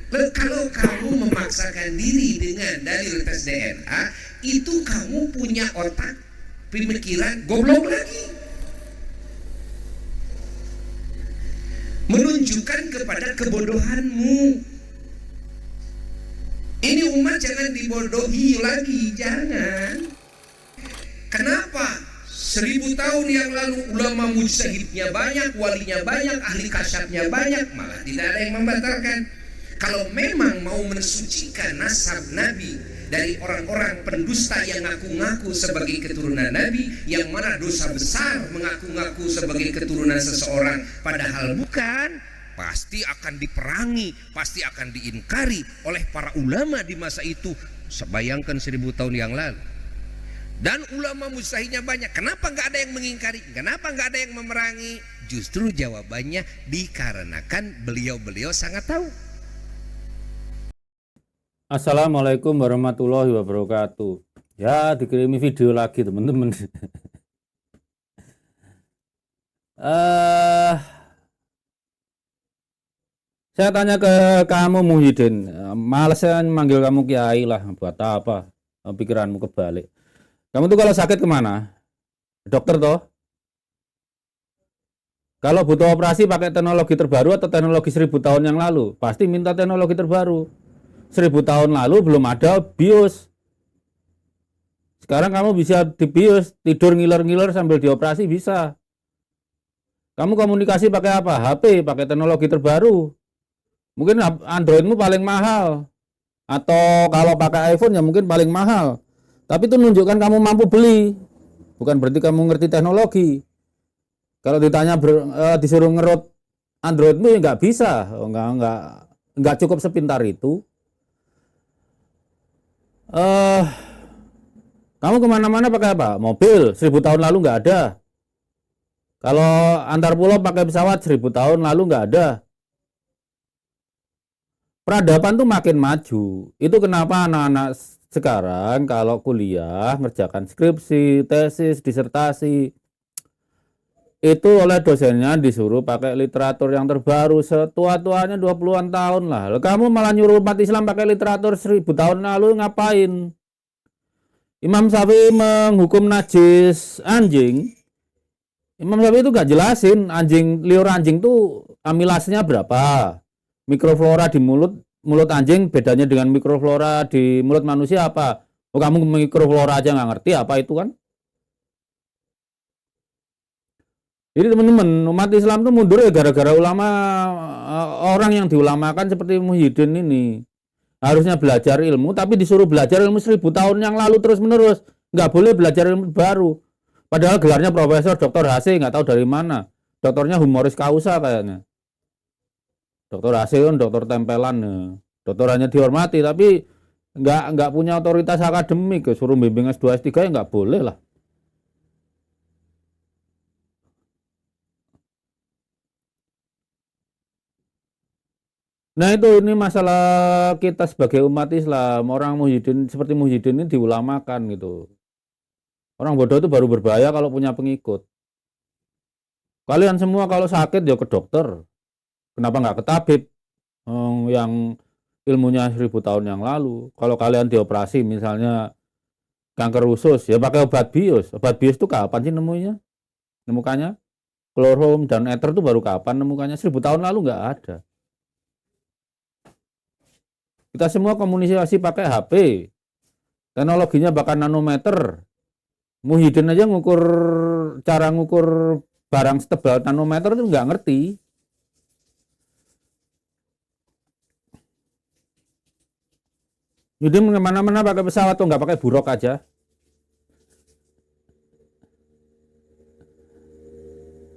Kalau kamu memaksakan diri dengan dalil tes DNA, itu kamu punya otak pemikiran goblok lagi, menunjukkan kepada kebodohanmu. Ini umat jangan dibodohi lagi, jangan. Kenapa? 1000 tahun yang lalu ulama mujtahidnya banyak, walinya banyak, ahli kasyafnya banyak, malah tidak ada yang membatalkan. Kalau memang mau mensucikan nasab Nabi dari orang-orang pendusta yang ngaku-ngaku sebagai keturunan Nabi, yang mana dosa besar mengaku-ngaku sebagai keturunan seseorang padahal bukan, pasti akan diperangi, pasti akan diingkari oleh para ulama di masa itu. Bayangkan 1000 tahun yang lalu. Dan ulama mujtahidnya banyak. Kenapa nggak ada yang mengingkari? Kenapa nggak ada yang memerangi? Justru jawabannya dikarenakan beliau-beliau sangat tahu. Assalamualaikum warahmatullahi wabarakatuh. Ya, dikirimi video lagi teman-teman. Saya tanya ke kamu Muhyiddin, malesan manggil kamu kiai lah, buat apa? Pikiranmu kebalik. Kamu tuh kalau sakit kemana? Dokter toh? Kalau butuh operasi pakai teknologi terbaru atau teknologi 1000 tahun yang lalu? Pasti minta teknologi terbaru. 1000 tahun lalu belum ada bios. Sekarang kamu bisa di bios, tidur ngiler-ngiler sambil dioperasi bisa. Kamu komunikasi pakai apa? HP, pakai teknologi terbaru. Mungkin Androidmu paling mahal. Atau kalau pakai iPhone ya mungkin paling mahal. Tapi itu menunjukkan kamu mampu beli. Bukan berarti kamu ngerti teknologi. Kalau ditanya disuruh ngerot Androidmu ya nggak bisa. Nggak cukup sepintar itu. Kamu kemana-mana pakai apa? Mobil 1000 tahun lalu nggak ada. Kalau antar pulau pakai pesawat 1000 tahun lalu nggak ada. Peradaban tuh makin maju. Itu kenapa anak-anak sekarang kalau kuliah ngerjakan skripsi, tesis, disertasi itu oleh dosennya disuruh pakai literatur yang terbaru, setua-tuanya 20-an tahun lah. Kamu malah nyuruh umat Islam pakai literatur 1000 tahun lalu, ngapain? Imam Syafi'i menghukum najis anjing. Imam Syafi'i itu gak jelasin liur anjing tuh amilasnya berapa, mikroflora di mulut anjing bedanya dengan mikroflora di mulut manusia apa. Oh, kamu mikroflora aja nggak ngerti apa itu kan. Jadi teman-teman, umat Islam tuh mundur ya gara-gara ulama, orang yang diulamakan seperti Muhyiddin ini. Harusnya belajar ilmu tapi disuruh belajar ilmu 1000 tahun yang lalu terus menerus. Nggak boleh belajar ilmu baru. Padahal gelarnya Profesor Dr. HC, nggak tahu dari mana. Doktornya humoris causa kayaknya. Dokter hasil kan dokter tempelan, dokter hanya dihormati tapi nggak punya otoritas akademik. Suruh bimbing S2 S3 ya nggak boleh lah. Nah itu ini masalah kita sebagai umat Islam. Orang Muhyiddin seperti Muhyiddin ini diulamakan gitu. Orang bodoh itu baru berbahaya kalau punya pengikut. Kalian semua kalau sakit ya ke dokter. Kenapa nggak ke tabib yang ilmunya 1000 tahun yang lalu? Kalau kalian dioperasi misalnya kanker usus ya pakai obat bios. Obat bios itu kapan sih nemukannya? Klorom dan ether itu baru kapan nemukannya? 1000 tahun lalu nggak ada. Kita semua komunikasi pakai HP. Teknologinya bahkan nanometer. Muhyiddin aja cara ngukur barang setebal nanometer itu nggak ngerti. Jadi kemana-mana pakai pesawat tuh nggak pakai buruk aja.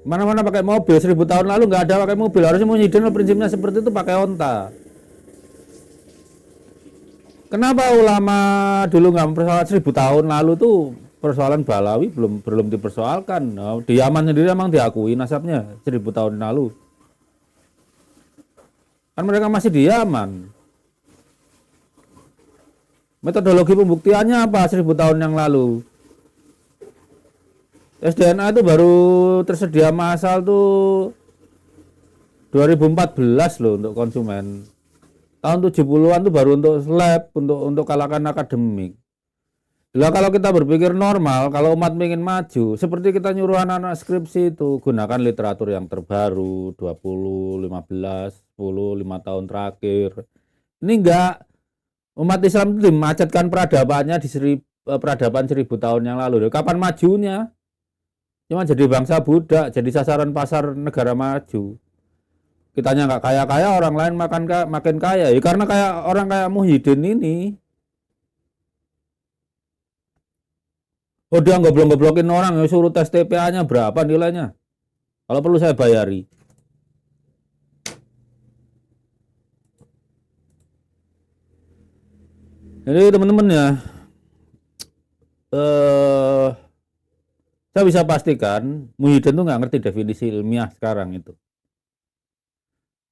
Mana-mana pakai mobil 1000 tahun lalu nggak ada pakai mobil. Harusnya Muhyiddin prinsipnya seperti itu pakai onta. Kenapa ulama dulu nggak mempersoalkan 1000 tahun lalu tuh persoalan Balawi belum dipersoalkan. Nah, di Yaman sendiri emang diakui nasabnya 1000 tahun lalu. Kan mereka masih di Yaman. Metodologi pembuktiannya apa 1000 tahun yang lalu? Tes DNA itu baru tersedia massal tuh 2014 loh untuk konsumen. Tahun 70-an tuh baru untuk lab, untuk kalangan akademik. Lah kalau kita berpikir normal, kalau umat ingin maju, seperti kita nyuruh anak-anak skripsi itu, gunakan literatur yang terbaru, 20, 15, 10, 5 tahun terakhir. Ini enggak, umat Islam itu dimacetkan peradabannya di peradaban 1000 tahun yang lalu. Kapan majunya? Cuma jadi bangsa budak, jadi sasaran pasar negara maju. Kitanya nggak kaya-kaya, orang lain makin kaya. Ya karena kayak orang kayak Muhyiddin ini. Oh dia goblok-goblokin orang, ya suruh tes TPA-nya berapa nilainya. Kalau perlu saya bayari. Jadi teman-teman ya, saya bisa pastikan Muhyiddin tuh nggak ngerti definisi ilmiah sekarang itu.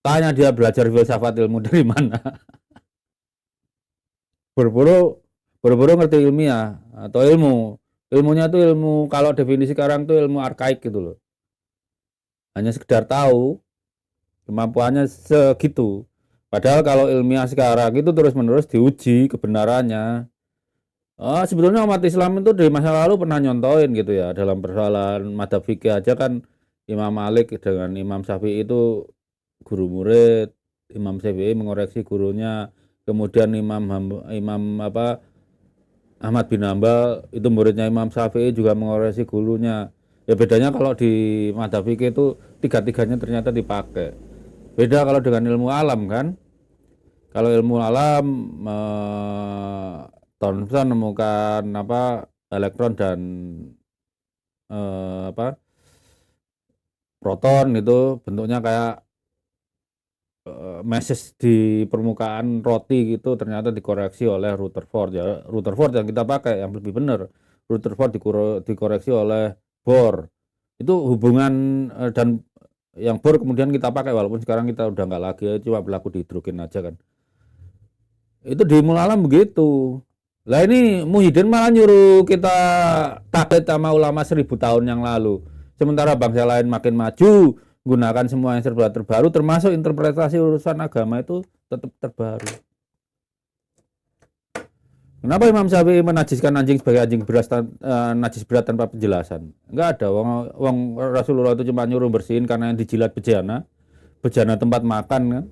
Tanya dia belajar filsafat ilmu dari mana. Buru-buru ngerti ilmiah atau ilmu. Ilmunya tuh ilmu, kalau definisi sekarang tuh ilmu arkaik gitu loh. Hanya sekedar tahu, kemampuannya segitu. Padahal kalau ilmiah sekarang itu terus-menerus diuji kebenarannya. Sebetulnya umat Islam itu dari masa lalu pernah nyontoin gitu ya. Dalam persoalan madzhab fikih aja kan Imam Malik dengan Imam Syafi'i itu guru murid. Imam Syafi'i mengoreksi gurunya. Kemudian Ahmad bin Hambal itu muridnya Imam Syafi'i juga mengoreksi gurunya. Ya bedanya kalau di madzhab fikih itu tiga-tiganya ternyata dipakai. Beda kalau dengan ilmu alam kan. Kalau ilmu alam Thomson menemukan elektron dan proton itu bentuknya kayak message di permukaan roti gitu, ternyata dikoreksi oleh Rutherford ya. Rutherford yang kita pakai yang lebih benar. Rutherford dikoreksi oleh Bohr. Itu hubungan dan yang Bohr kemudian kita pakai, walaupun sekarang kita udah nggak lagi, cuma berlaku di hidrogen aja kan. Itu di ilmu alam begitu. Lah ini Muhyiddin malah nyuruh kita takut sama ulama 1000 tahun yang lalu. Sementara bangsa lain makin maju, gunakan semua yang serba terbaru, termasuk interpretasi urusan agama itu tetap terbaru. Kenapa Imam Syafi'i menajiskan anjing sebagai anjing najis berat tanpa penjelasan? Enggak ada. Wong Rasulullah itu cuma nyuruh bersihin karena yang dijilat bejana tempat makan kan.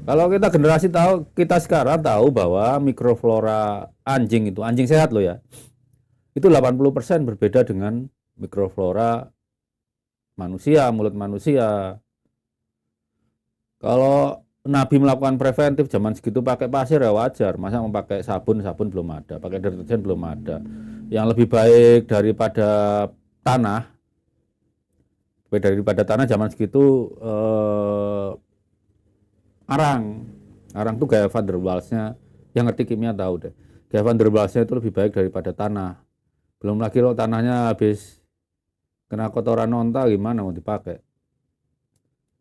Kalau kita generasi kita sekarang tahu bahwa mikroflora anjing itu, anjing sehat loh ya, itu 80% berbeda dengan mikroflora manusia, mulut manusia. Kalau Nabi melakukan preventif zaman segitu pakai pasir ya wajar, masa mau pakai sabun belum ada, pakai deterjen belum ada. Yang lebih baik daripada tanah zaman segitu arang tuh gaya van der Waals-nya, yang ngerti kimia tahu deh, gaya van der Waals-nya itu lebih baik daripada tanah. Belum lagi kalau tanahnya habis kena kotoran onta gimana mau dipakai.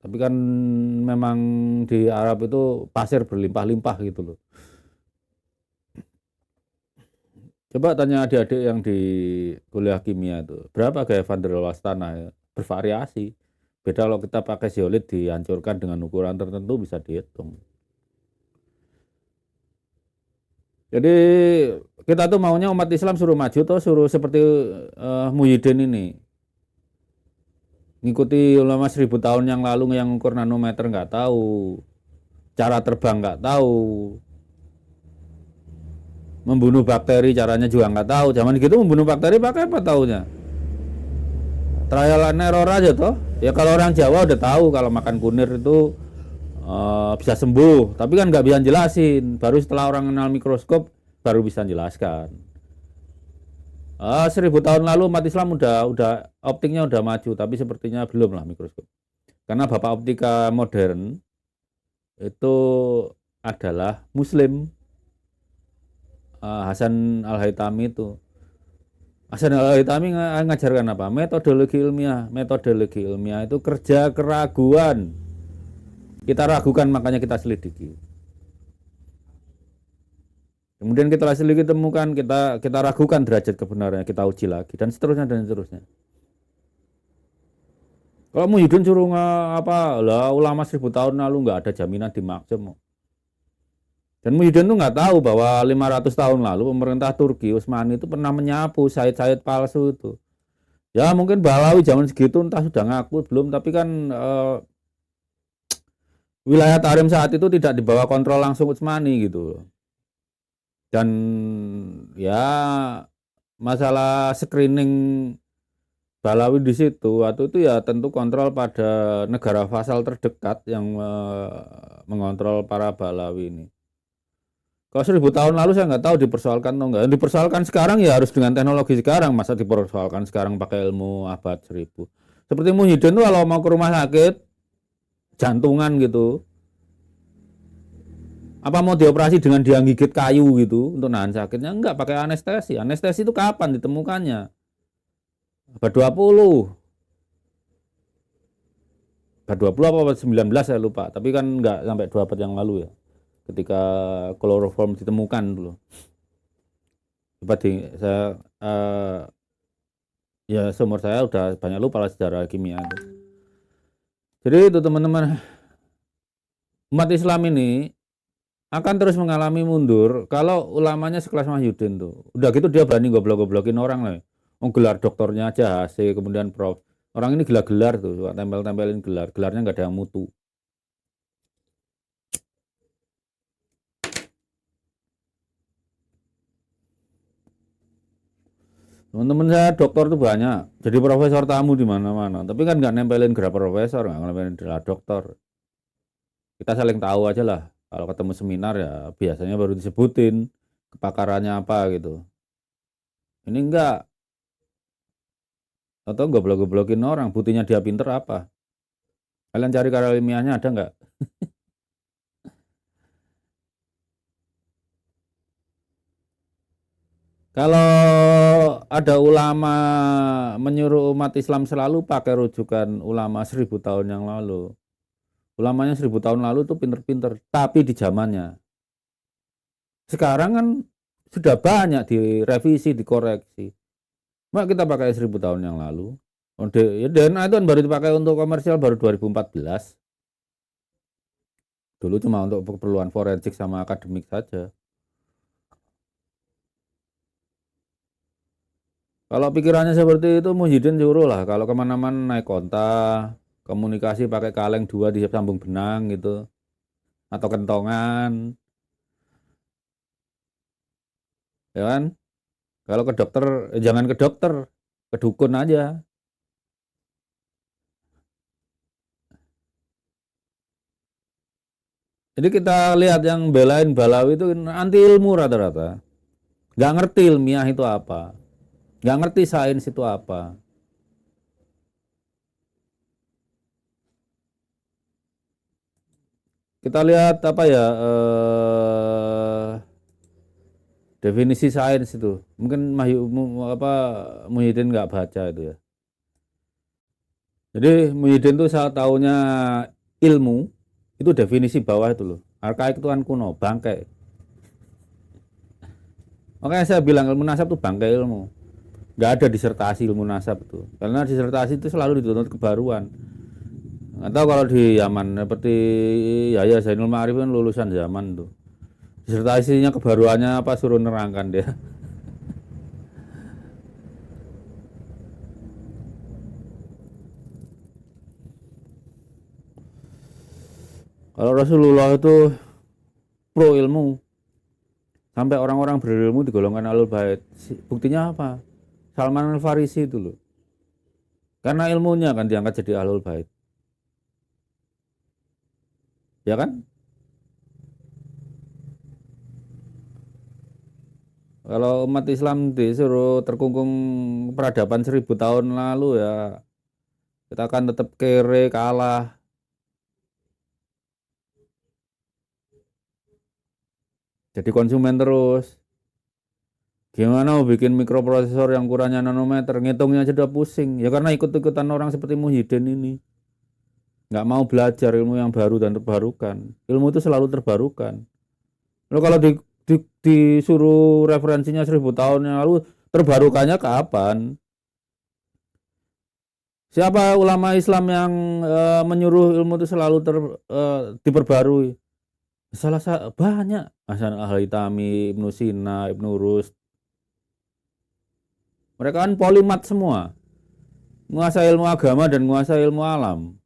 Tapi kan memang di Arab itu pasir berlimpah-limpah gitu loh. Coba tanya adik-adik yang di kuliah kimia itu, berapa gaya van der Waals tanah ya? Bervariasi. Beda kalau kita pakai zeolit dihancurkan dengan ukuran tertentu bisa dihitung. Jadi kita tuh maunya umat Islam suruh maju atau suruh seperti Muhyiddin ini. Ngikuti ulama 1000 tahun yang lalu yang ukur nanometer nggak tahu. Cara terbang nggak tahu. Membunuh bakteri caranya juga nggak tahu. Zaman gitu membunuh bakteri pakai apa taunya? Trial and error aja toh. Ya kalau orang Jawa udah tahu kalau makan kunir itu bisa sembuh, tapi kan nggak bisa jelasin. Baru setelah orang kenal mikroskop baru bisa jelaskan. 1000 tahun lalu umat Islam udah optiknya udah maju, tapi sepertinya belum lah mikroskop. Karena bapak optika modern itu adalah Muslim, Hasan Al-Haytami itu. Hasan Al-Haytami ngajarkan apa? Metodologi ilmiah itu kerja keraguan. Kita ragukan makanya kita selidiki. Kemudian kita selidiki temukan, kita ragukan derajat kebenarannya, kita uji lagi dan seterusnya. Kalau Muhyiddin suruh apa lah ulama 1000 tahun lalu nggak ada jaminan di Maksum. Dan Muhyiddin tuh nggak tahu bahwa 500 tahun lalu pemerintah Turki Utsmani itu pernah menyapu Said-Said palsu itu. Ya mungkin Balawi zaman segitu entah sudah ngaku belum, tapi kan wilayah Tarim saat itu tidak di bawah kontrol langsung Utsmani gitu. Dan ya masalah screening Balawi di situ waktu itu ya tentu kontrol pada negara vasal terdekat yang mengontrol para Balawi ini. Kalau 1000 tahun lalu saya nggak tahu dipersoalkan atau enggak. Yang dipersoalkan sekarang ya harus dengan teknologi sekarang. Masa dipersoalkan sekarang pakai ilmu abad 1000. Seperti Muhyiddin tuh kalau mau ke rumah sakit jantungan gitu, apa mau dioperasi dengan dia gigit kayu gitu untuk nahan sakitnya? Enggak, pakai anestesi. Anestesi itu kapan ditemukannya? Abad 20. Abad 20 apa abad 19 saya lupa. Tapi kan enggak sampai 2 abad yang lalu ya. Ketika kloroform ditemukan dulu. Coba saya ya seumur saya udah banyak lupa lah sejarah kimia itu. Jadi itu teman-teman, umat Islam ini akan terus mengalami mundur kalau ulamanya sekelas Muhyiddin tuh. Udah gitu dia berani goblok-goblokin orang lah. Gelar doktornya aja HC, kemudian Prof. Orang ini gelar-gelar tuh, suka tempel-tempelin gelar. Gelarnya nggak ada yang mutu. Teman-teman saya dokter tuh banyak, jadi profesor tamu di mana-mana. Tapi kan nggak nempelin gelar profesor, nggak nempelin gelar dokter. Kita saling tahu aja lah. Kalau ketemu seminar ya biasanya baru disebutin kepakarannya apa gitu. Ini enggak. Atau goblok-goblokin orang, buktinya dia pinter apa? Kalian cari karya ilmiahnya ada nggak? Kalau ada ulama menyuruh umat Islam selalu pakai rujukan ulama 1000 tahun yang lalu. Ulamanya 1000 tahun lalu itu pinter-pinter, tapi di zamannya. Sekarang kan sudah banyak direvisi, dikoreksi. Mak kita pakai 1000 tahun yang lalu. Ya DNA itu kan baru dipakai untuk komersial baru 2014. Dulu cuma untuk keperluan forensik sama akademik saja. Kalau pikirannya seperti itu, Muhyiddin suruh lah. Kalau kemana-mana naik konta, komunikasi pakai kaleng 2 di sambung benang gitu, atau kentongan, ya kan? Kalau ke dokter, jangan ke dokter, ke dukun aja. Jadi kita lihat yang belain Balawi itu anti ilmu rata-rata. Nggak ngerti ilmiah itu apa. Nggak ngerti sains itu apa. Kita lihat apa ya, definisi sains itu. Mungkin Muhyiddin nggak baca itu ya. Jadi Muhyiddin itu saat tahunya ilmu, itu definisi bawah itu loh. Arkaik itu kan kuno, bangkai. Makanya saya bilang ilmu nasab itu bangkai ilmu. Nggak ada disertasi ilmu nasab itu. Karena disertasi itu selalu dituntut kebaruan. Nggak tahu kalau di Yaman seperti Yahya Zainul Ma'arif kan lulusan zaman tuh. Disertasinya kebaruannya apa suruh nerangkan dia. Kalau Rasulullah itu pro ilmu, sampai orang-orang berilmu digolongkan alul bait. Buktinya apa? Salman al-Farisi itu loh. Karena ilmunya kan diangkat jadi alul bait. Ya kan? Kalau umat Islam disuruh terkungkung peradaban 1000 tahun lalu ya kita akan tetap kere, kalah. Jadi konsumen terus. Gimana mau bikin mikroprosesor yang ukurannya nanometer, ngitungnya aja udah pusing. Ya karena ikut-ikutan orang seperti Muhyiddin ini. Nggak mau belajar ilmu yang baru dan terbarukan. Ilmu itu selalu terbarukan. Lalu kalau disuruh referensinya 1000 tahun yang lalu, terbarukannya kapan? Siapa ulama Islam yang menyuruh ilmu itu selalu diperbarui? Banyak. Hasan Al-Haytami, Ibnu Sina, Ibnu Rus. Mereka kan polimat semua. Menguasai ilmu agama dan menguasai ilmu alam.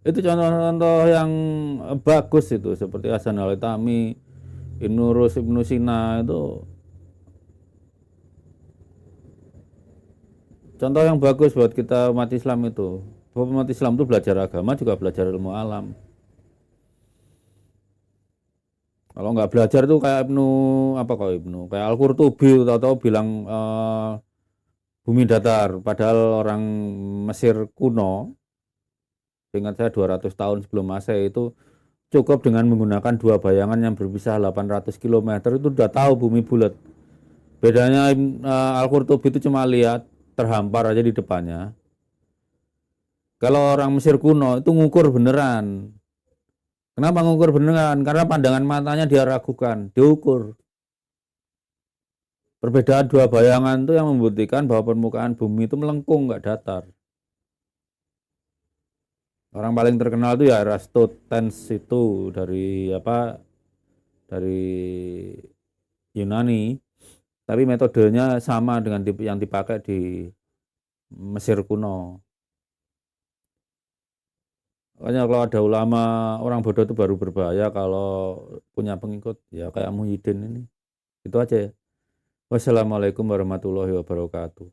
Itu contoh-contoh yang bagus itu. Seperti Hasan Al-Haytami, Ibnu Rus, Ibnu Sina itu contoh yang bagus buat kita umat Islam itu. Umat Islam itu belajar agama juga belajar ilmu alam. Kalau nggak belajar tuh kayak kayak Al-Qurtubi atau bilang bumi datar. Padahal orang Mesir kuno, ingat saya 200 tahun sebelum Masehi itu cukup dengan menggunakan dua bayangan yang berpisah 800 km itu udah tahu bumi bulat. Bedanya Al-Qurtubi itu cuma lihat terhampar aja di depannya. Kalau orang Mesir kuno itu ngukur beneran. Kenapa ngukur beneran? Karena pandangan matanya dia ragukan, diukur. Perbedaan dua bayangan itu yang membuktikan bahwa permukaan bumi itu melengkung, nggak datar. Orang paling terkenal itu ya Eratosthenes itu dari Yunani. Tapi metodenya sama dengan yang dipakai di Mesir kuno. Makanya kalau ada ulama, orang bodoh itu baru berbahaya kalau punya pengikut. Ya kayak Muhyiddin ini. Itu aja ya. Wassalamualaikum warahmatullahi wabarakatuh.